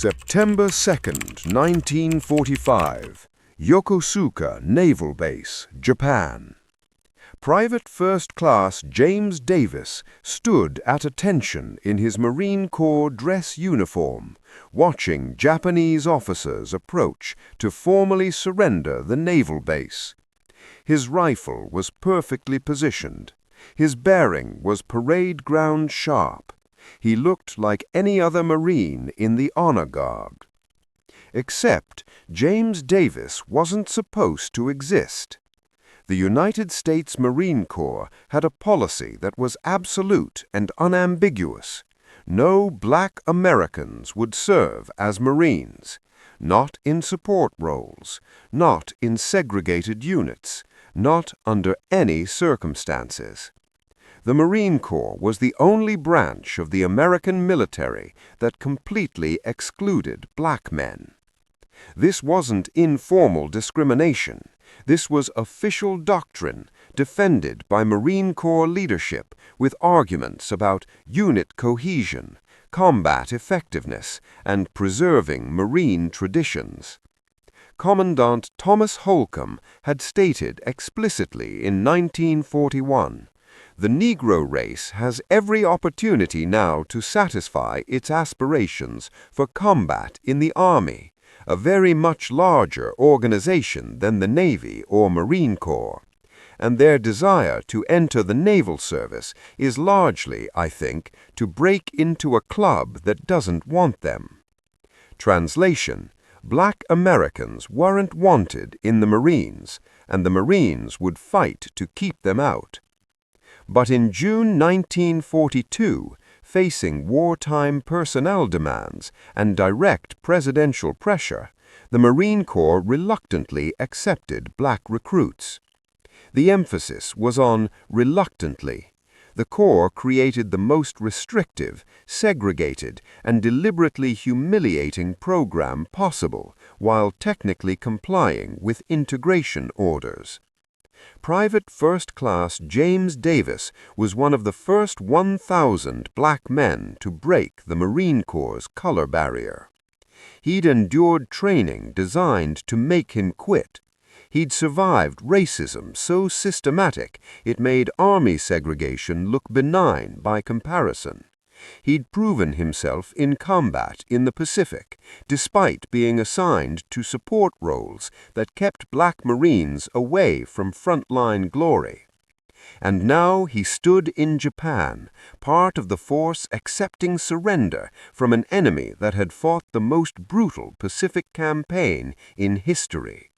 September 2nd, 1945, Yokosuka Naval Base, Japan. Private First Class James Davis stood at attention in his Marine Corps dress uniform, watching Japanese officers approach to formally surrender the naval base. His rifle was perfectly positioned. His bearing was parade ground sharp. He looked like any other Marine in the honor guard. Except James Davis wasn't supposed to exist. The United States Marine Corps had a policy that was absolute and unambiguous. No black Americans would serve as Marines, not in support roles, not in segregated units, not under any circumstances. The Marine Corps was the only branch of the American military that completely excluded black men. This wasn't informal discrimination. This was official doctrine defended by Marine Corps leadership with arguments about unit cohesion, combat effectiveness, and preserving Marine traditions. Commandant Thomas Holcomb had stated explicitly in 1941, "The Negro race has every opportunity now to satisfy its aspirations for combat in the Army, a very much larger organization than the Navy or Marine Corps, and their desire to enter the naval service is largely, I think, to break into a club that doesn't want them." Translation: Black Americans weren't wanted in the Marines, and the Marines would fight to keep them out. But in June 1942, facing wartime personnel demands and direct presidential pressure, the Marine Corps reluctantly accepted black recruits. The emphasis was on reluctantly. The Corps created the most restrictive, segregated, and deliberately humiliating program possible while technically complying with integration orders. Private First Class James Davis was one of the first 1,000 black men to break the Marine Corps' color barrier. He'd endured training designed to make him quit. He'd survived racism so systematic it made Army segregation look benign by comparison. He'd proven himself in combat in the Pacific, despite being assigned to support roles that kept black Marines away from frontline glory. And now he stood in Japan, part of the force accepting surrender from an enemy that had fought the most brutal Pacific campaign in history.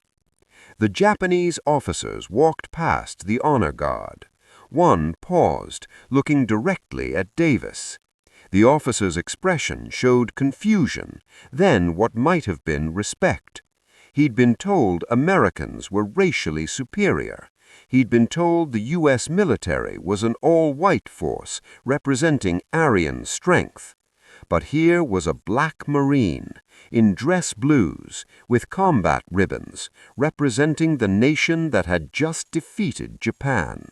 The Japanese officers walked past the honor guard. One paused, looking directly at Davis. The officer's expression showed confusion, then what might have been respect. He'd been told Americans were racially superior. He'd been told the U.S. military was an all-white force representing Aryan strength. But here was a black Marine, in dress blues, with combat ribbons, representing the nation that had just defeated Japan.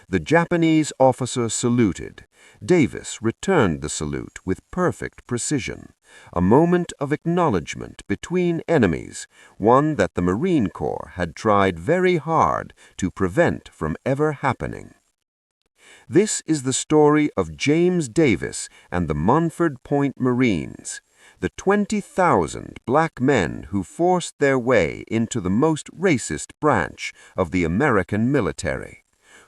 The Japanese officer saluted. Davis returned the salute with perfect precision, a moment of acknowledgement between enemies, one that the Marine Corps had tried very hard to prevent from ever happening. This is the story of James Davis and the Montford Point Marines, the 20,000 black men who forced their way into the most racist branch of the American military,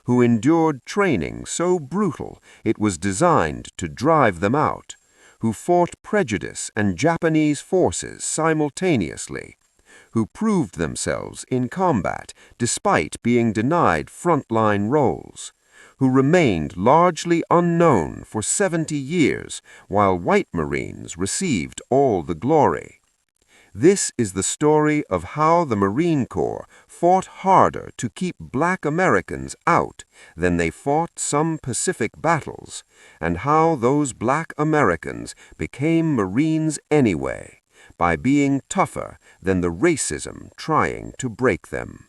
who endured training so brutal it was designed to drive them out, who fought prejudice and Japanese forces simultaneously, who proved themselves in combat despite being denied frontline roles, who remained largely unknown for 70 years while white Marines received all the glory. This is the story of how the Marine Corps fought harder to keep black Americans out than they fought some Pacific battles, and how those black Americans became Marines anyway, by being tougher than the racism trying to break them.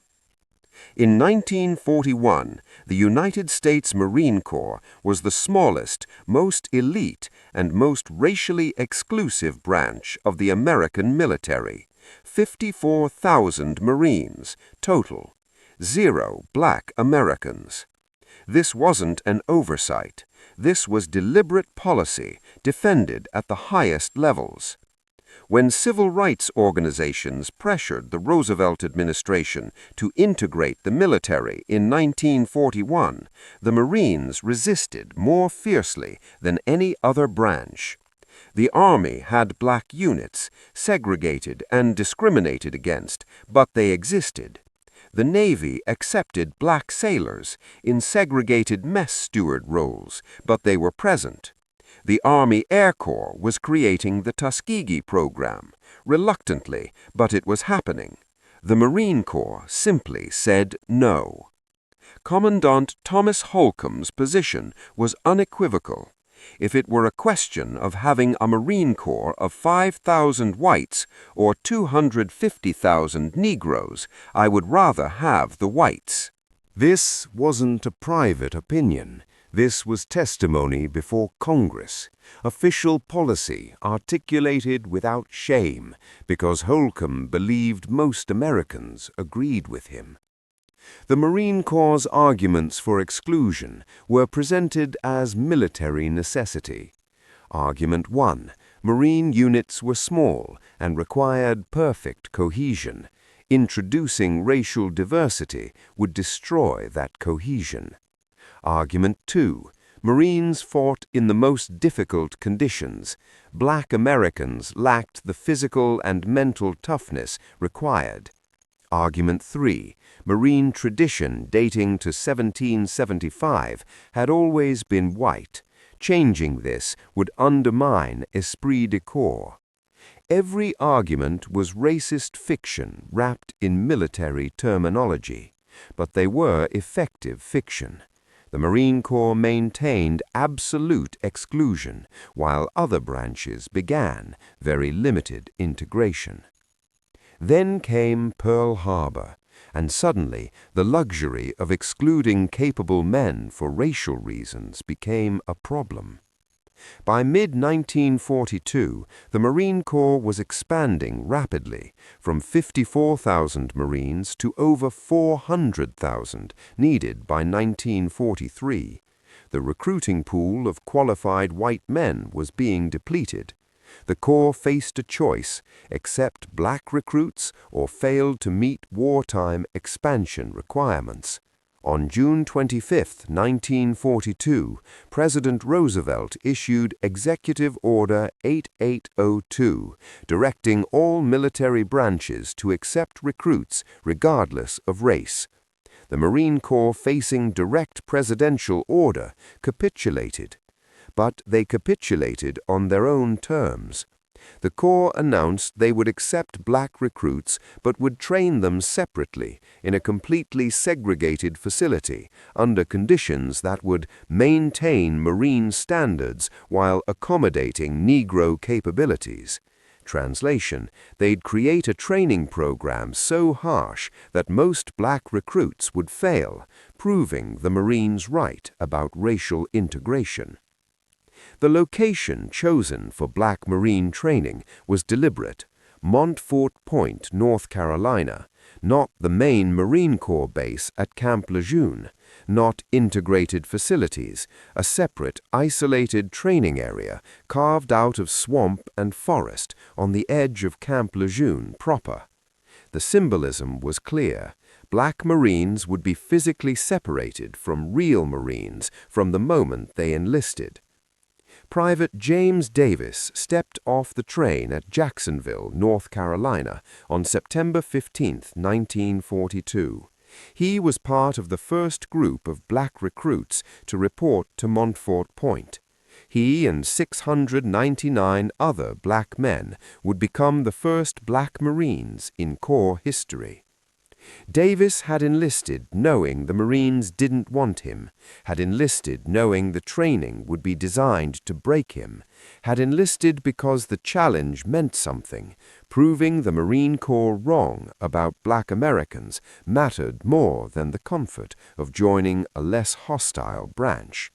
In 1941, the United States Marine Corps was the smallest, most elite, and most racially exclusive branch of the American military. 54,000 Marines total. 0 black Americans. This wasn't an oversight. This was deliberate policy defended at the highest levels. When civil rights organizations pressured the Roosevelt administration to integrate the military in 1941, the Marines resisted more fiercely than any other branch. The Army had black units, segregated and discriminated against, but they existed. The Navy accepted black sailors in segregated mess steward roles, but they were present. The Army Air Corps was creating the Tuskegee program, reluctantly, but it was happening. The Marine Corps simply said no. Commandant Thomas Holcomb's position was unequivocal. If it were a question of having a Marine Corps of 5,000 whites or 250,000 Negroes, I would rather have the whites. This wasn't a private opinion. This was testimony before Congress, official policy articulated without shame because Holcomb believed most Americans agreed with him. The Marine Corps' arguments for exclusion were presented as military necessity. Argument 1. Marine units were small and required perfect cohesion. Introducing racial diversity would destroy that cohesion. Argument 2. Marines fought in the most difficult conditions. Black Americans lacked the physical and mental toughness required. Argument 3. Marine tradition dating to 1775 had always been white. Changing this would undermine esprit de corps. Every argument was racist fiction wrapped in military terminology, but they were effective fiction. The Marine Corps maintained absolute exclusion, while other branches began very limited integration. Then came Pearl Harbor, and suddenly the luxury of excluding capable men for racial reasons became a problem. By mid-1942, the Marine Corps was expanding rapidly, from 54,000 Marines to over 400,000 needed by 1943. The recruiting pool of qualified white men was being depleted. The Corps faced a choice: accept black recruits or fail to meet wartime expansion requirements. On June 25, 1942, President Roosevelt issued Executive Order 8802, directing all military branches to accept recruits regardless of race. The Marine Corps, facing direct presidential order, capitulated. But they capitulated on their own terms. The Corps announced they would accept black recruits but would train them separately in a completely segregated facility under conditions that would maintain Marine standards while accommodating Negro capabilities. Translation: they'd create a training program so harsh that most black recruits would fail, proving the Marines right about racial integration. The location chosen for black Marine training was deliberate: Montford Point, North Carolina, not the main Marine Corps base at Camp Lejeune, not integrated facilities, a separate, isolated training area carved out of swamp and forest on the edge of Camp Lejeune proper. The symbolism was clear. Black Marines would be physically separated from real Marines from the moment they enlisted. Private James Davis stepped off the train at Jacksonville, North Carolina, on September 15, 1942. He was part of the first group of black recruits to report to Montford Point. He and 699 other black men would become the first black Marines in Corps history. Davis had enlisted knowing the Marines didn't want him, had enlisted knowing the training would be designed to break him, had enlisted because the challenge meant something, proving the Marine Corps wrong about black Americans mattered more than the comfort of joining a less hostile branch.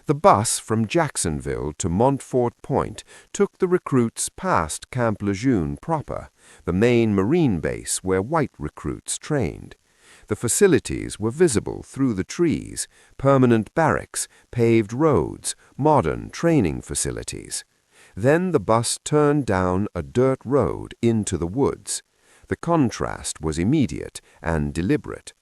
The bus from Jacksonville to Montford Point took the recruits past Camp Lejeune proper, the main Marine base where white recruits trained. The facilities were visible through the trees, permanent barracks, paved roads, modern training facilities. Then the bus turned down a dirt road into the woods. The contrast was immediate and deliberate.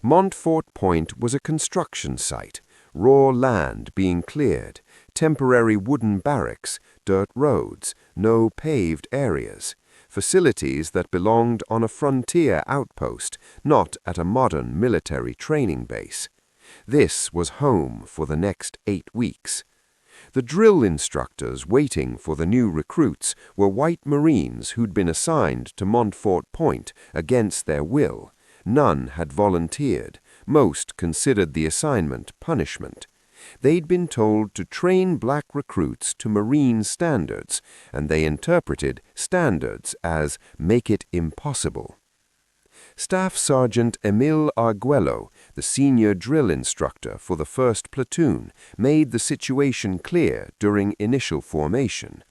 Montford Point was a construction site, raw land being cleared, temporary wooden barracks, dirt roads, no paved areas, facilities that belonged on a frontier outpost, not at a modern military training base. This was home for the next 8 weeks. The drill instructors waiting for the new recruits were white Marines who'd been assigned to Montford Point against their will. None had volunteered. Most considered the assignment punishment. They'd been told to train black recruits to Marine standards, and they interpreted standards as make it impossible. Staff Sergeant Emil Arguello, the senior drill instructor for the 1st Platoon, made the situation clear during initial formation.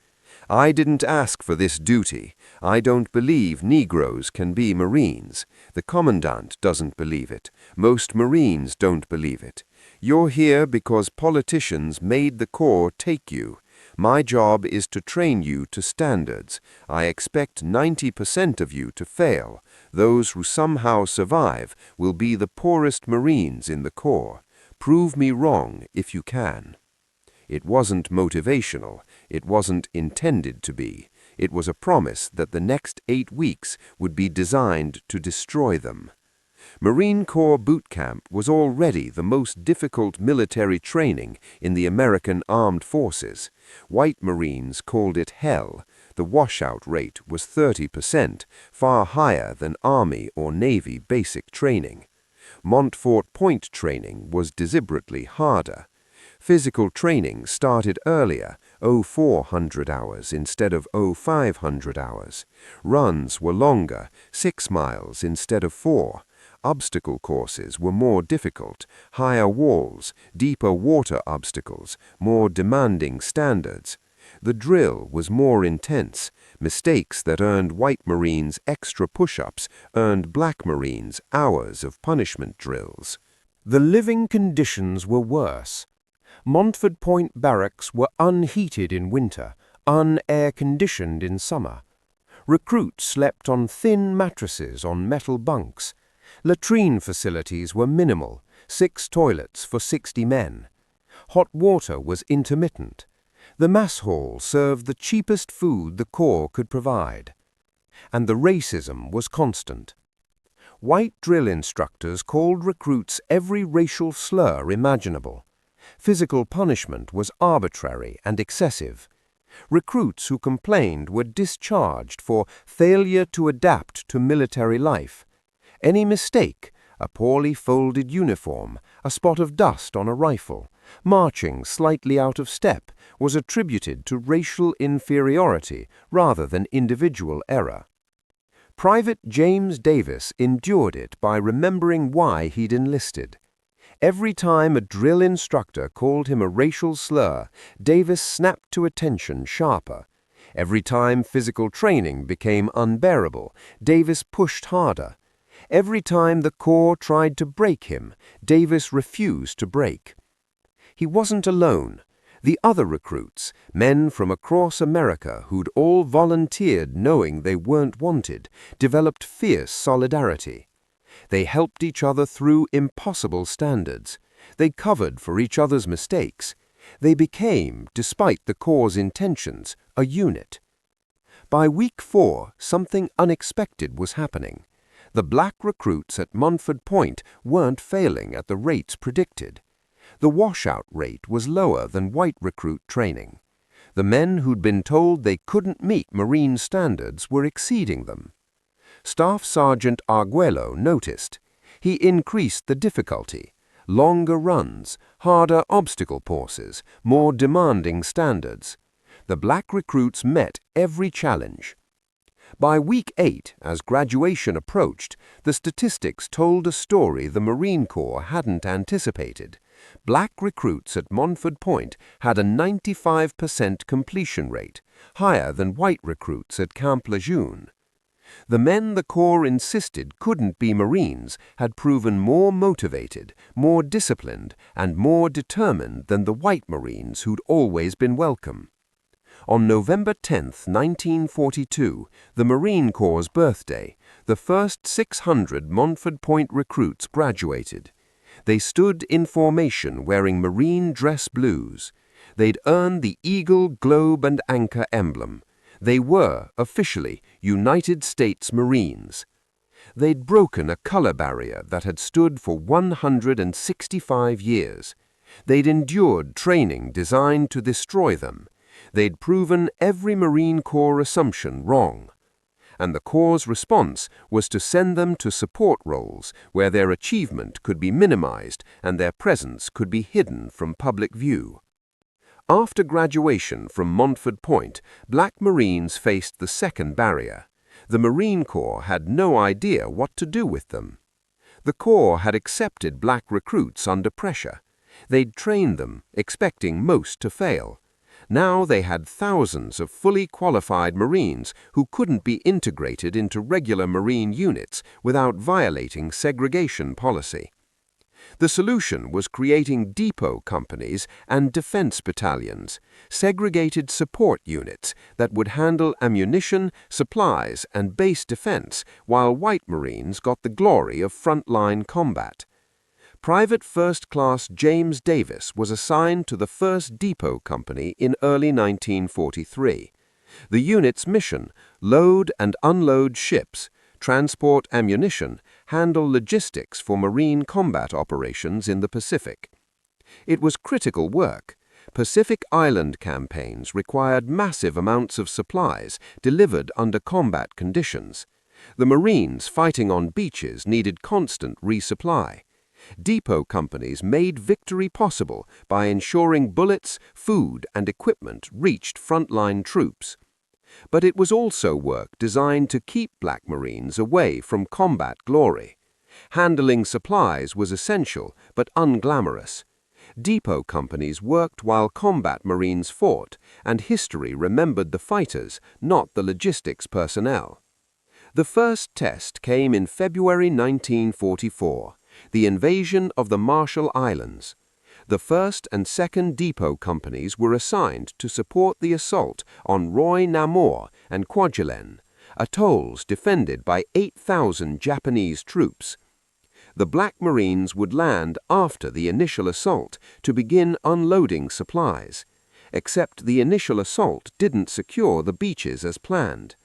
"I didn't ask for this duty. I don't believe Negroes can be Marines. The Commandant doesn't believe it. Most Marines don't believe it. You're here because politicians made the Corps take you. My job is to train you to standards. I expect 90% of you to fail. Those who somehow survive will be the poorest Marines in the Corps. Prove me wrong if you can." It wasn't motivational. It wasn't intended to be. It was a promise that the next 8 weeks would be designed to destroy them. Marine Corps boot camp was already the most difficult military training in the American Armed Forces. White Marines called it hell. The washout rate was 30%, far higher than Army or Navy basic training. Montford Point training was deliberately harder. Physical training started earlier, 0400 hours instead of 0500 hours. Runs were longer, 6 miles instead of 4. Obstacle courses were more difficult, higher walls, deeper water obstacles, more demanding standards. The drill was more intense. Mistakes that earned white Marines extra push-ups earned black Marines hours of punishment drills. The living conditions were worse. Montford Point barracks were unheated in winter, un-air-conditioned in summer. Recruits slept on thin mattresses on metal bunks. Latrine facilities were minimal, 6 toilets for 60 men. Hot water was intermittent. The mess hall served the cheapest food the Corps could provide. And the racism was constant. White drill instructors called recruits every racial slur imaginable. Physical punishment was arbitrary and excessive. Recruits who complained were discharged for failure to adapt to military life. Any mistake, a poorly folded uniform, a spot of dust on a rifle, marching slightly out of step, was attributed to racial inferiority rather than individual error. Private James Davis endured it by remembering why he'd enlisted. Every time a drill instructor called him a racial slur, Davis snapped to attention sharper. Every time physical training became unbearable, Davis pushed harder. Every time the Corps tried to break him, Davis refused to break. He wasn't alone. The other recruits, men from across America who'd all volunteered knowing they weren't wanted, developed fierce solidarity. They helped each other through impossible standards. They covered for each other's mistakes. They became, despite the Corps' intentions, a unit. By week 4, something unexpected was happening. The black recruits at Montford Point weren't failing at the rates predicted. The washout rate was lower than white recruit training. The men who'd been told they couldn't meet Marine standards were exceeding them. Staff Sergeant Arguello noticed. He increased the difficulty. Longer runs, harder obstacle courses, more demanding standards. The black recruits met every challenge. By week 8, as graduation approached, the statistics told a story the Marine Corps hadn't anticipated. Black recruits at Montford Point had a 95% completion rate, higher than white recruits at Camp Lejeune. The men the Corps insisted couldn't be Marines had proven more motivated, more disciplined, and more determined than the white Marines who'd always been welcome. On November 10, 1942, the Marine Corps' birthday, the first 600 Montford Point recruits graduated. They stood in formation wearing Marine dress blues. They'd earned the Eagle, Globe, and Anchor emblem. They were, officially, United States Marines. They'd broken a color barrier that had stood for 165 years. They'd endured training designed to destroy them. They'd proven every Marine Corps assumption wrong. And the Corps' response was to send them to support roles where their achievement could be minimized and their presence could be hidden from public view. After graduation from Montford Point, black Marines faced the second barrier. The Marine Corps had no idea what to do with them. The Corps had accepted black recruits under pressure. They'd trained them, expecting most to fail. Now they had thousands of fully qualified Marines who couldn't be integrated into regular Marine units without violating segregation policy. The solution was creating depot companies and defense battalions, segregated support units that would handle ammunition, supplies, and base defense while white Marines got the glory of frontline combat. Private First Class James Davis was assigned to the 1st Depot Company in early 1943. The unit's mission: load and unload ships, transport ammunition, handle logistics for Marine combat operations in the Pacific. It was critical work. Pacific Island campaigns required massive amounts of supplies delivered under combat conditions. The Marines fighting on beaches needed constant resupply. Depot companies made victory possible by ensuring bullets, food, and equipment reached frontline troops. But it was also work designed to keep black Marines away from combat glory. Handling supplies was essential but unglamorous. Depot companies worked while combat Marines fought, and history remembered the fighters, not the logistics personnel. The first test came in February 1944. The invasion of the Marshall Islands. The 1st and 2nd Depot Companies were assigned to support the assault on Roy Namor and Kwajalein, atolls defended by 8,000 Japanese troops. The Black Marines would land after the initial assault to begin unloading supplies. Except the initial assault didn't secure the beaches as planned.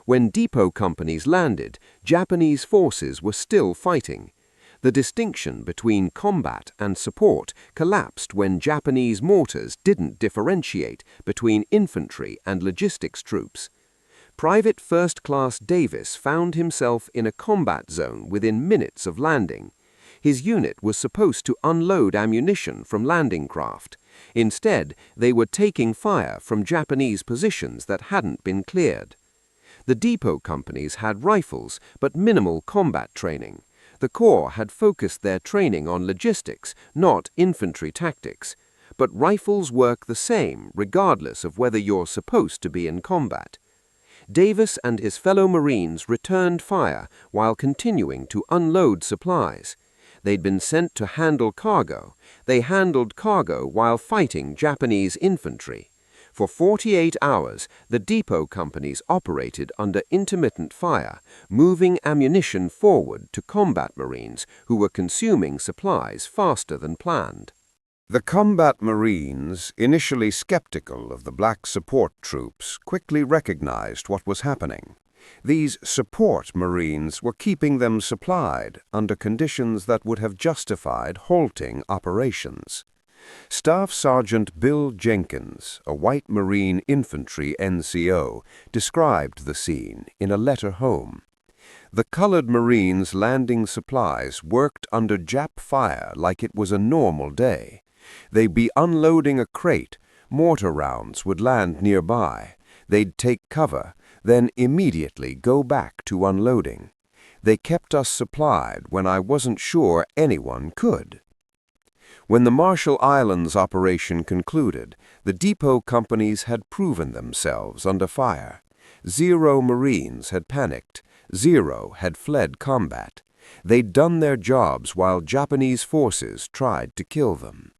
When Depot Companies landed, Japanese forces were still fighting. The distinction between combat and support collapsed when Japanese mortars didn't differentiate between infantry and logistics troops. Private First Class Davis found himself in a combat zone within minutes of landing. His unit was supposed to unload ammunition from landing craft. Instead, they were taking fire from Japanese positions that hadn't been cleared. The depot companies had rifles but minimal combat training. The Corps had focused their training on logistics, not infantry tactics. But rifles work the same regardless of whether you're supposed to be in combat. Davis and his fellow Marines returned fire while continuing to unload supplies. They'd been sent to handle cargo. They handled cargo while fighting Japanese infantry. For 48 hours, the depot companies operated under intermittent fire, moving ammunition forward to combat Marines who were consuming supplies faster than planned. The combat Marines, initially skeptical of the black support troops, quickly recognized what was happening. These support Marines were keeping them supplied under conditions that would have justified halting operations. Staff Sergeant Bill Jenkins, a white Marine infantry NCO, described the scene in a letter home. The colored Marines landing supplies worked under Jap fire like it was a normal day. They'd be unloading a crate, mortar rounds would land nearby. They'd take cover, then immediately go back to unloading. They kept us supplied when I wasn't sure anyone could. When the Marshall Islands operation concluded, the depot companies had proven themselves under fire. 0 Marines had panicked. 0 had fled combat. They'd done their jobs while Japanese forces tried to kill them.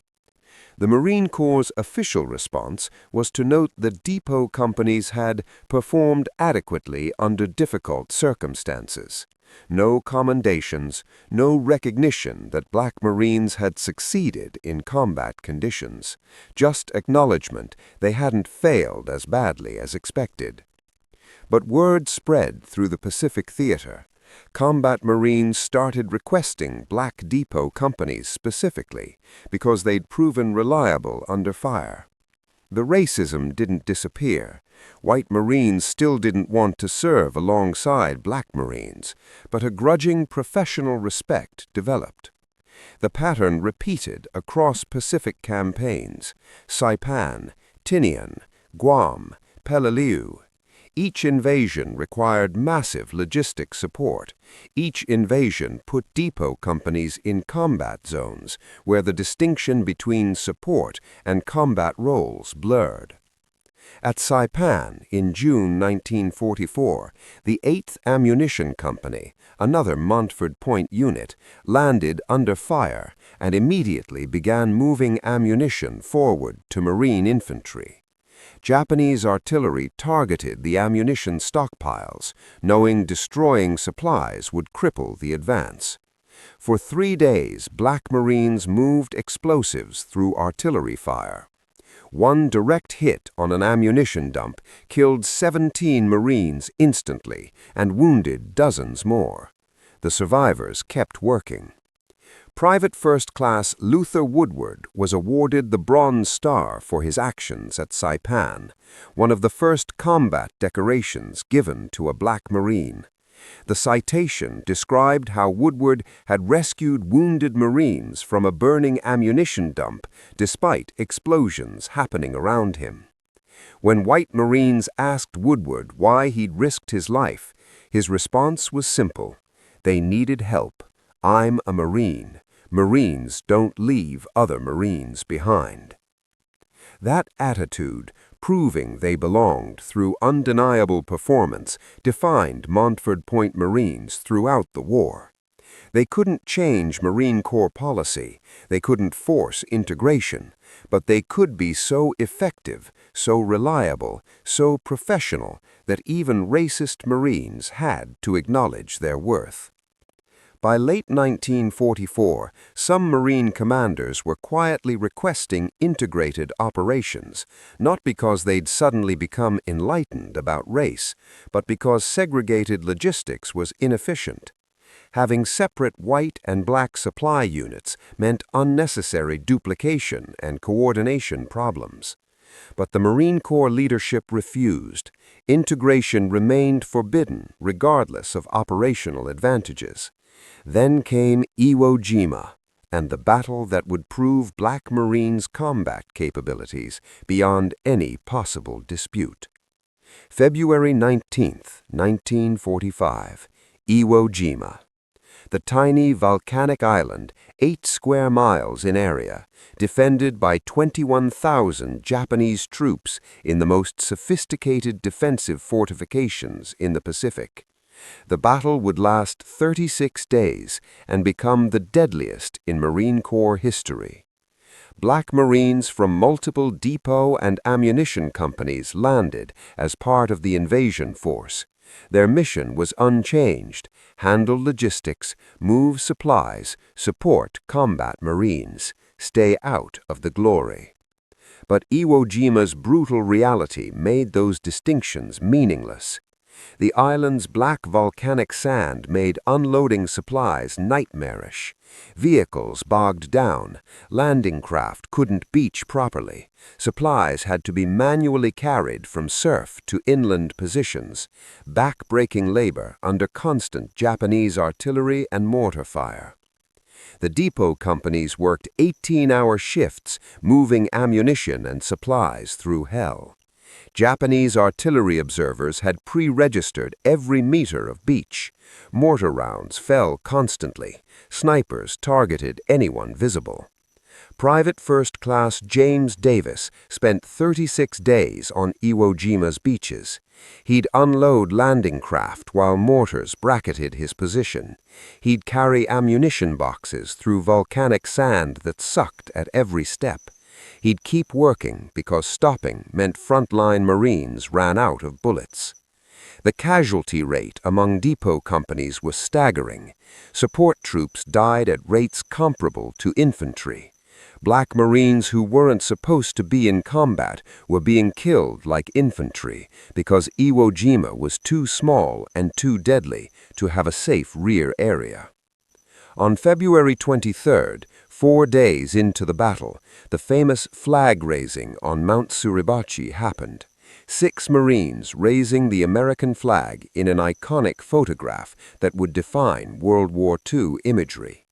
The Marine Corps' official response was to note that depot companies had performed adequately under difficult circumstances. No commendations, no recognition that Black Marines had succeeded in combat conditions, just acknowledgement they hadn't failed as badly as expected. But word spread through the Pacific Theater. Combat Marines started requesting Black depot companies specifically because they'd proven reliable under fire. The racism didn't disappear. White Marines still didn't want to serve alongside Black Marines, but a grudging professional respect developed. The pattern repeated across Pacific campaigns: Saipan, Tinian, Guam, Peleliu. Each invasion required massive logistic support. Each invasion put depot companies in combat zones where the distinction between support and combat roles blurred. At Saipan in June 1944, the 8th Ammunition Company, another Montford Point unit, landed under fire and immediately began moving ammunition forward to Marine infantry. Japanese artillery targeted the ammunition stockpiles, knowing destroying supplies would cripple the advance. For 3 days, Black Marines moved explosives through artillery fire. One direct hit on an ammunition dump killed 17 Marines instantly and wounded dozens more. The survivors kept working. Private First Class Luther Woodward was awarded the Bronze Star for his actions at Saipan, one of the first combat decorations given to a Black Marine. The citation described how Woodward had rescued wounded Marines from a burning ammunition dump despite explosions happening around him. When white Marines asked Woodward why he'd risked his life, his response was simple: "They needed help. I'm a Marine. Marines don't leave other Marines behind." That attitude, proving they belonged through undeniable performance, defined Montford Point Marines throughout the war. They couldn't change Marine Corps policy, they couldn't force integration, but they could be so effective, so reliable, so professional that even racist Marines had to acknowledge their worth. By late 1944, some Marine commanders were quietly requesting integrated operations, not because they'd suddenly become enlightened about race, but because segregated logistics was inefficient. Having separate white and black supply units meant unnecessary duplication and coordination problems. But the Marine Corps leadership refused. Integration remained forbidden regardless of operational advantages. Then came Iwo Jima, and the battle that would prove Black Marines' combat capabilities beyond any possible dispute. February 19, 1945, Iwo Jima. The tiny volcanic island, 8 square miles in area, defended by 21,000 Japanese troops in the most sophisticated defensive fortifications in the Pacific. The battle would last 36 days and become the deadliest in Marine Corps history. Black Marines from multiple depot and ammunition companies landed as part of the invasion force. Their mission was unchanged: handle logistics, move supplies, support combat Marines, stay out of the glory. But Iwo Jima's brutal reality made those distinctions meaningless. The island's black volcanic sand made unloading supplies nightmarish. Vehicles bogged down, landing craft couldn't beach properly, supplies had to be manually carried from surf to inland positions, back-breaking labor under constant Japanese artillery and mortar fire. The depot companies worked 18-hour shifts moving ammunition and supplies through hell. Japanese artillery observers had pre-registered every meter of beach. Mortar rounds fell constantly. Snipers targeted anyone visible. Private First Class James Davis spent 36 days on Iwo Jima's beaches. He'd unload landing craft while mortars bracketed his position. He'd carry ammunition boxes through volcanic sand that sucked at every step. He'd keep working because stopping meant frontline Marines ran out of bullets. The casualty rate among depot companies was staggering. Support troops died at rates comparable to infantry. Black Marines who weren't supposed to be in combat were being killed like infantry because Iwo Jima was too small and too deadly to have a safe rear area. On February 23rd, 4 days into the battle, the famous flag raising on Mount Suribachi happened. 6 Marines raising the American flag in an iconic photograph that would define World War II imagery.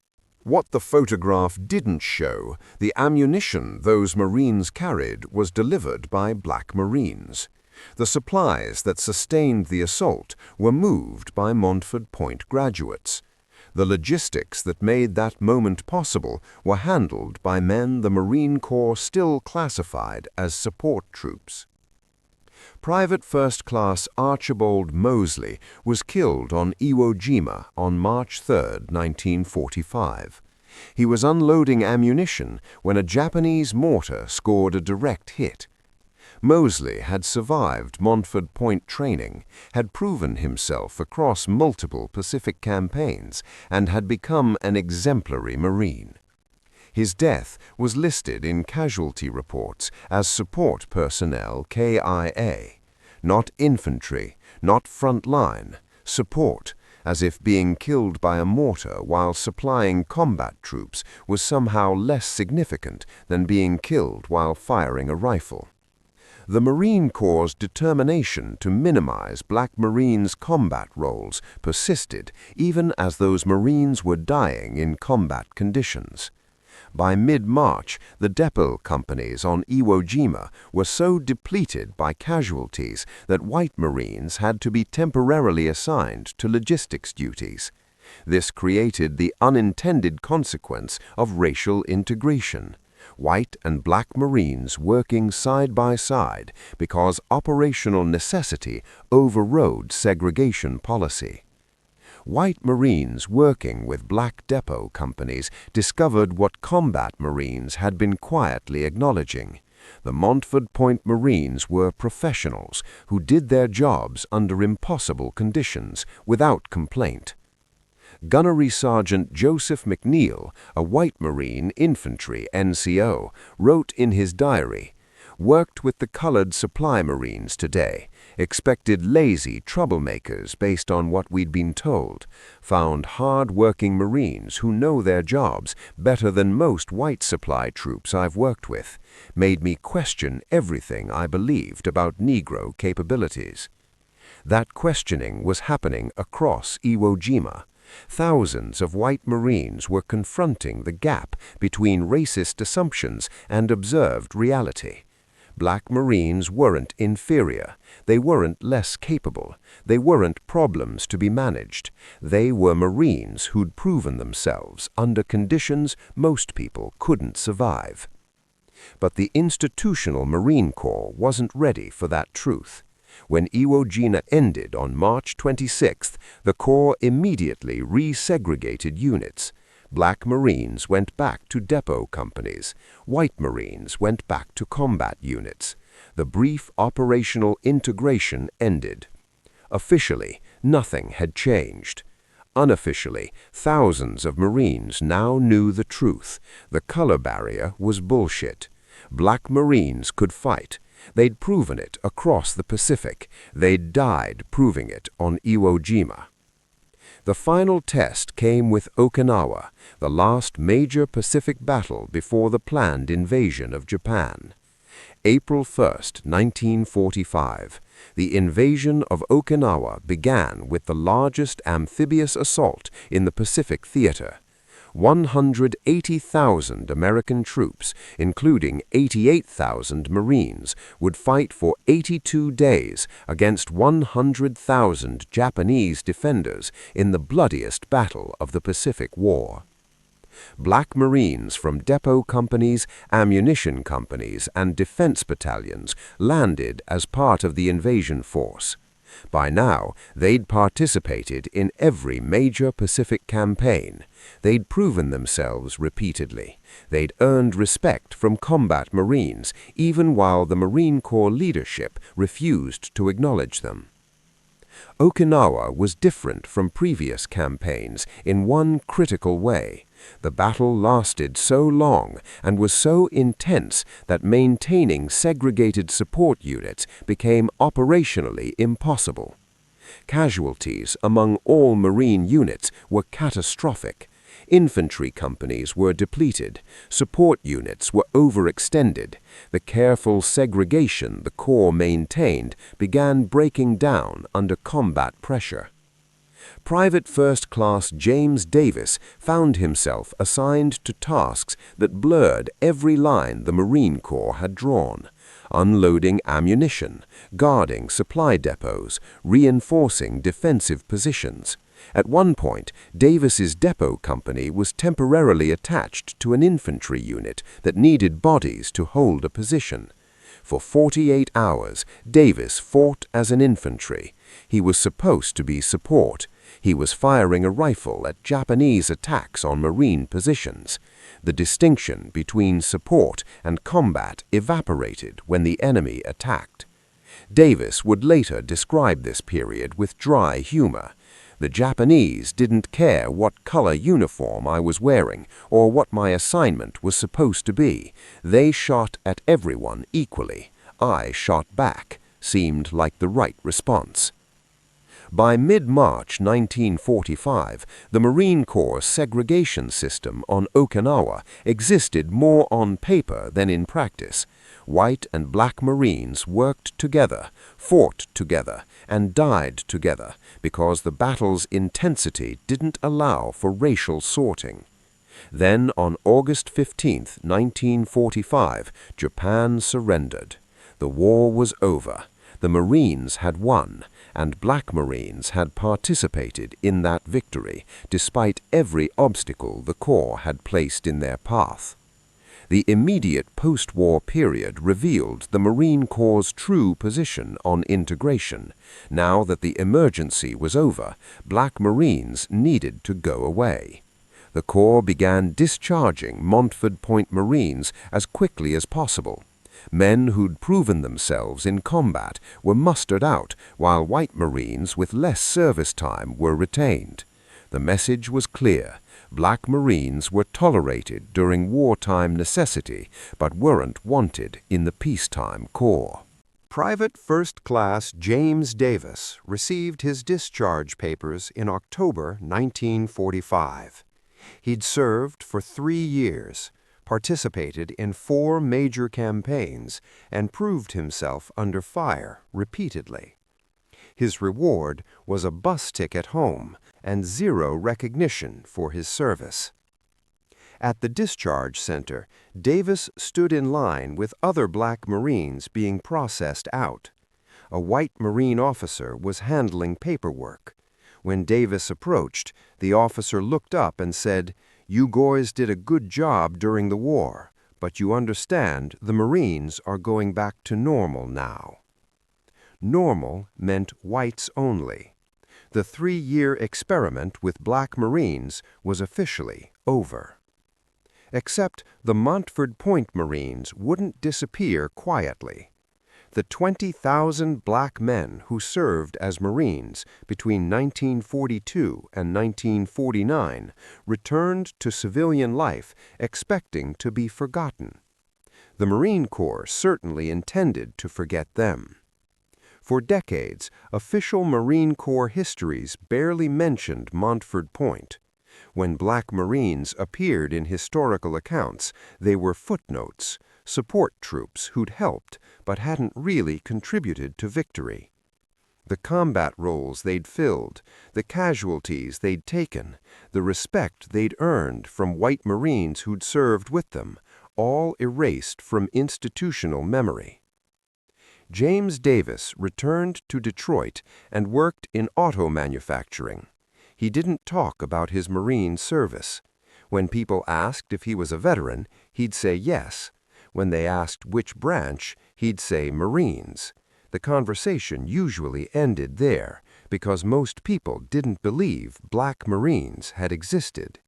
What the photograph didn't show, the ammunition those Marines carried was delivered by Black Marines. The supplies that sustained the assault were moved by Montford Point graduates. The logistics that made that moment possible were handled by men the Marine Corps still classified as support troops. Private First Class Archibald Moseley was killed on Iwo Jima on March 3, 1945. He was unloading ammunition when a Japanese mortar scored a direct hit. Moseley had survived Montford Point training, had proven himself across multiple Pacific campaigns, and had become an exemplary Marine. His death was listed in casualty reports as support personnel KIA, not infantry, not front line, support, as if being killed by a mortar while supplying combat troops was somehow less significant than being killed while firing a rifle. The Marine Corps' determination to minimize Black Marines' combat roles persisted even as those Marines were dying in combat conditions. By mid-March, the depot companies on Iwo Jima were so depleted by casualties that white Marines had to be temporarily assigned to logistics duties. This created the unintended consequence of racial integration. White and Black Marines working side by side because operational necessity overrode segregation policy. White Marines working with Black depot companies discovered what combat Marines had been quietly acknowledging. The Montford Point Marines were professionals who did their jobs under impossible conditions without complaint. Gunnery Sergeant Joseph McNeil, a white Marine infantry NCO, wrote in his diary, "Worked with the colored supply Marines today, expected lazy troublemakers based on what we'd been told, found hard-working Marines who know their jobs better than most white supply troops I've worked with, made me question everything I believed about Negro capabilities." That questioning was happening across Iwo Jima. Thousands of white Marines were confronting the gap between racist assumptions and observed reality. Black Marines weren't inferior. They weren't less capable. They weren't problems to be managed. They were Marines who'd proven themselves under conditions most people couldn't survive. But the institutional Marine Corps wasn't ready for that truth. When Iwo Jima ended on March 26th, the Corps immediately resegregated units. Black Marines went back to depot companies. White Marines went back to combat units. The brief operational integration ended. Officially, nothing had changed. Unofficially, thousands of Marines now knew the truth. The color barrier was bullshit. Black Marines could fight. They'd proven it across the Pacific. They'd died proving it on Iwo Jima. The final test came with Okinawa, the last major Pacific battle before the planned invasion of Japan. April 1st, 1945, the invasion of Okinawa began with the largest amphibious assault in the Pacific theater. 180,000 American troops, including 88,000 Marines, would fight for 82 days against 100,000 Japanese defenders in the bloodiest battle of the Pacific War. Black Marines from depot companies, ammunition companies, and defense battalions landed as part of the invasion force. By now, they'd participated in every major Pacific campaign. They'd proven themselves repeatedly. They'd earned respect from combat Marines, even while the Marine Corps leadership refused to acknowledge them. Okinawa was different from previous campaigns in one critical way. The battle lasted so long and was so intense that maintaining segregated support units became operationally impossible. Casualties among all Marine units were catastrophic. Infantry companies were depleted. Support units were overextended. The careful segregation the Corps maintained began breaking down under combat pressure. Private First Class James Davis found himself assigned to tasks that blurred every line the Marine Corps had drawn: unloading ammunition, guarding supply depots, reinforcing defensive positions. At one point, Davis's depot company was temporarily attached to an infantry unit that needed bodies to hold a position. For 48 hours, Davis fought as an infantry. He was supposed to be support. He was firing a rifle at Japanese attacks on Marine positions. The distinction between support and combat evaporated when the enemy attacked. Davis would later describe this period with dry humor. The Japanese didn't care what color uniform I was wearing or what my assignment was supposed to be. They shot at everyone equally. I shot back, seemed like the right response. By mid-March 1945, the Marine Corps segregation system on Okinawa existed more on paper than in practice. White and black Marines worked together, fought together, and died together because the battle's intensity didn't allow for racial sorting. Then, on August 15, 1945, Japan surrendered. The war was over. The Marines had won, and black Marines had participated in that victory, despite every obstacle the Corps had placed in their path. The immediate post-war period revealed the Marine Corps' true position on integration. Now that the emergency was over, black Marines needed to go away. The Corps began discharging Montford Point Marines as quickly as possible. Men who'd proven themselves in combat were mustered out, while white Marines with less service time were retained. The message was clear. Black Marines were tolerated during wartime necessity, but weren't wanted in the peacetime Corps. Private First Class James Davis received his discharge papers in October 1945. He'd served for 3 years, participated in 4 major campaigns, and proved himself under fire repeatedly. His reward was a bus ticket home and 0 recognition for his service. At the discharge center, Davis stood in line with other black Marines being processed out. A white Marine officer was handling paperwork. When Davis approached, the officer looked up and said, "You boys did a good job during the war, but you understand the Marines are going back to normal now." Normal meant whites only. The 3-year experiment with black Marines was officially over. Except the Montford Point Marines wouldn't disappear quietly. The 20,000 black men who served as Marines between 1942 and 1949 returned to civilian life expecting to be forgotten. The Marine Corps certainly intended to forget them. For decades, official Marine Corps histories barely mentioned Montford Point. When Black Marines appeared in historical accounts, they were footnotes, support troops who'd helped but hadn't really contributed to victory. The combat roles they'd filled, the casualties they'd taken, the respect they'd earned from white Marines who'd served with them, all erased from institutional memory. James Davis returned to Detroit and worked in auto manufacturing. He didn't talk about his Marine service. When people asked if he was a veteran, he'd say yes. When they asked which branch, he'd say Marines. The conversation usually ended there because most people didn't believe Black Marines had existed.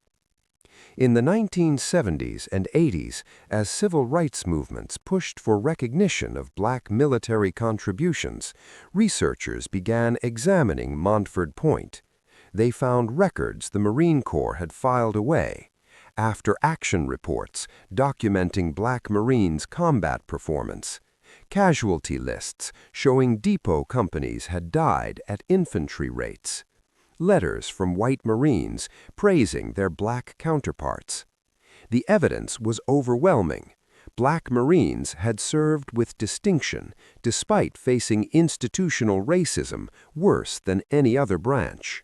In the 1970s and 80s, as civil rights movements pushed for recognition of Black military contributions, researchers began examining Montford Point. They found records the Marine Corps had filed away, after-action reports documenting Black Marines' combat performance, casualty lists showing depot companies had died at infantry rates, letters from white Marines praising their Black counterparts. The evidence was overwhelming. Black Marines had served with distinction despite facing institutional racism worse than any other branch.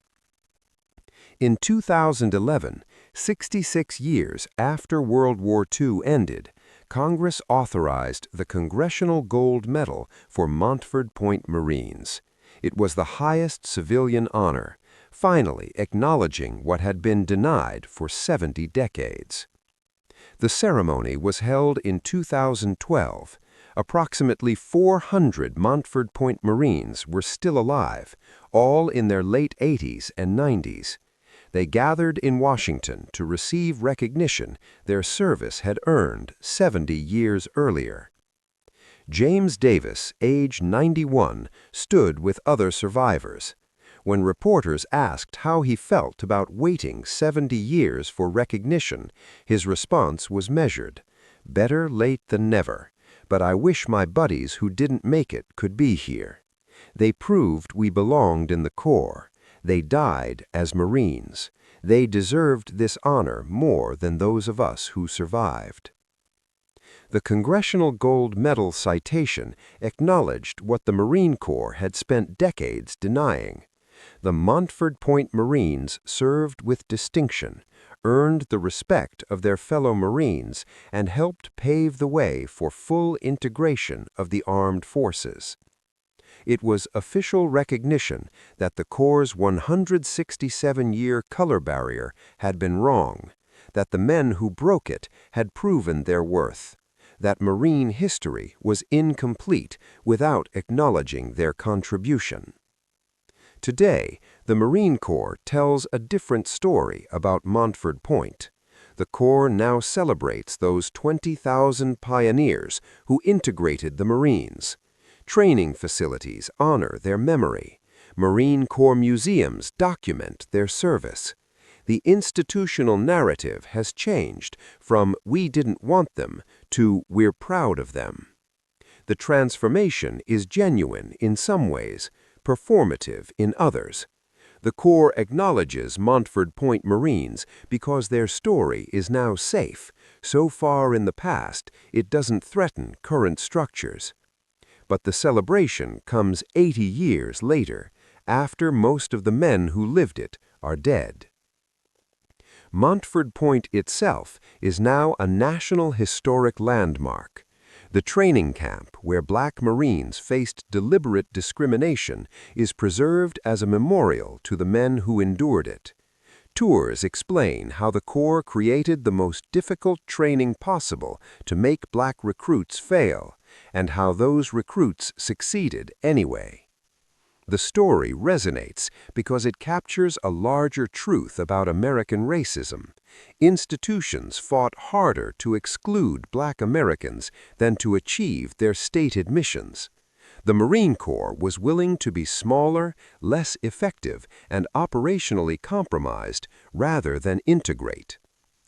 In 2011, 66 years after World War II ended, Congress authorized the Congressional Gold Medal for Montford Point Marines. It was the highest civilian honor, finally acknowledging what had been denied for 70 decades. The ceremony was held in 2012. Approximately 400 Montford Point Marines were still alive, all in their late 80s and 90s. They gathered in Washington to receive recognition their service had earned 70 years earlier. James Davis, age 91, stood with other survivors. When reporters asked how he felt about waiting 70 years for recognition, his response was measured. "Better late than never, but I wish my buddies who didn't make it could be here. They proved we belonged in the Corps. They died as Marines. They deserved this honor more than those of us who survived." The Congressional Gold Medal citation acknowledged what the Marine Corps had spent decades denying. The Montford Point Marines served with distinction, earned the respect of their fellow Marines, and helped pave the way for full integration of the armed forces. It was official recognition that the Corps' 167-year color barrier had been wrong, that the men who broke it had proven their worth, that Marine history was incomplete without acknowledging their contribution. Today, the Marine Corps tells a different story about Montford Point. The Corps now celebrates those 20,000 pioneers who integrated the Marines. Training facilities honor their memory. Marine Corps museums document their service. The institutional narrative has changed from "we didn't want them" to "we're proud of them." The transformation is genuine in some ways, performative in others. The Corps acknowledges Montford Point Marines because their story is now safe. So far in the past, it doesn't threaten current structures. But the celebration comes 80 years later, after most of the men who lived it are dead. Montford Point itself is now a National Historic Landmark. The training camp where Black Marines faced deliberate discrimination is preserved as a memorial to the men who endured it. Tours explain how the Corps created the most difficult training possible to make Black recruits fail, and how those recruits succeeded anyway. The story resonates because it captures a larger truth about American racism. Institutions fought harder to exclude Black Americans than to achieve their stated missions. The Marine Corps was willing to be smaller, less effective, and operationally compromised rather than integrate.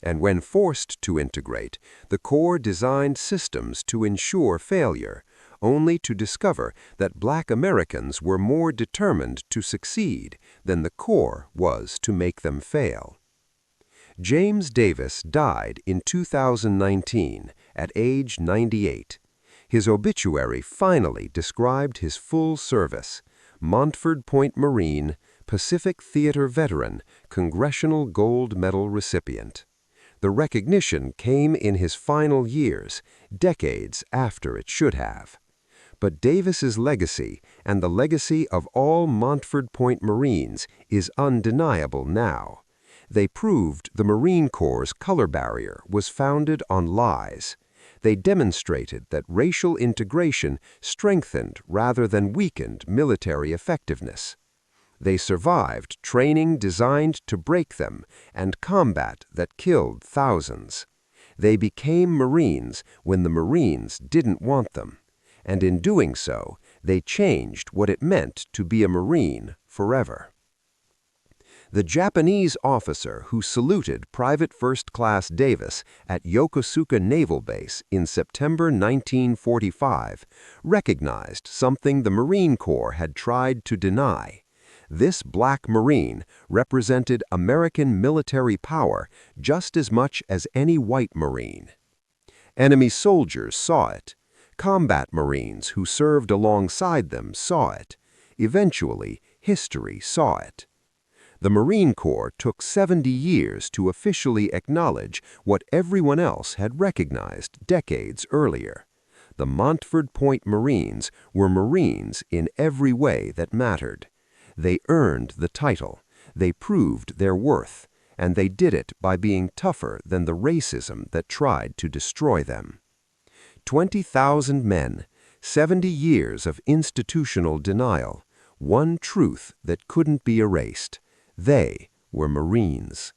And when forced to integrate, the Corps designed systems to ensure failure, only to discover that Black Americans were more determined to succeed than the Corps was to make them fail. James Davis died in 2019 at age 98. His obituary finally described his full service: Montford Point Marine, Pacific Theater veteran, Congressional Gold Medal recipient. The recognition came in his final years, decades after it should have. But Davis's legacy, and the legacy of all Montford Point Marines, is undeniable now. They proved the Marine Corps' color barrier was founded on lies. They demonstrated that racial integration strengthened rather than weakened military effectiveness. They survived training designed to break them and combat that killed thousands. They became Marines when the Marines didn't want them. And in doing so, they changed what it meant to be a Marine forever. The Japanese officer who saluted Private First Class Davis at Yokosuka Naval Base in September 1945 recognized something the Marine Corps had tried to deny. This Black Marine represented American military power just as much as any white Marine. Enemy soldiers saw it. Combat Marines who served alongside them saw it. Eventually, history saw it. The Marine Corps took 70 years to officially acknowledge what everyone else had recognized decades earlier. The Montford Point Marines were Marines in every way that mattered. They earned the title, they proved their worth, and they did it by being tougher than the racism that tried to destroy them. 20,000 men, 70 years of institutional denial, one truth that couldn't be erased: they were Marines.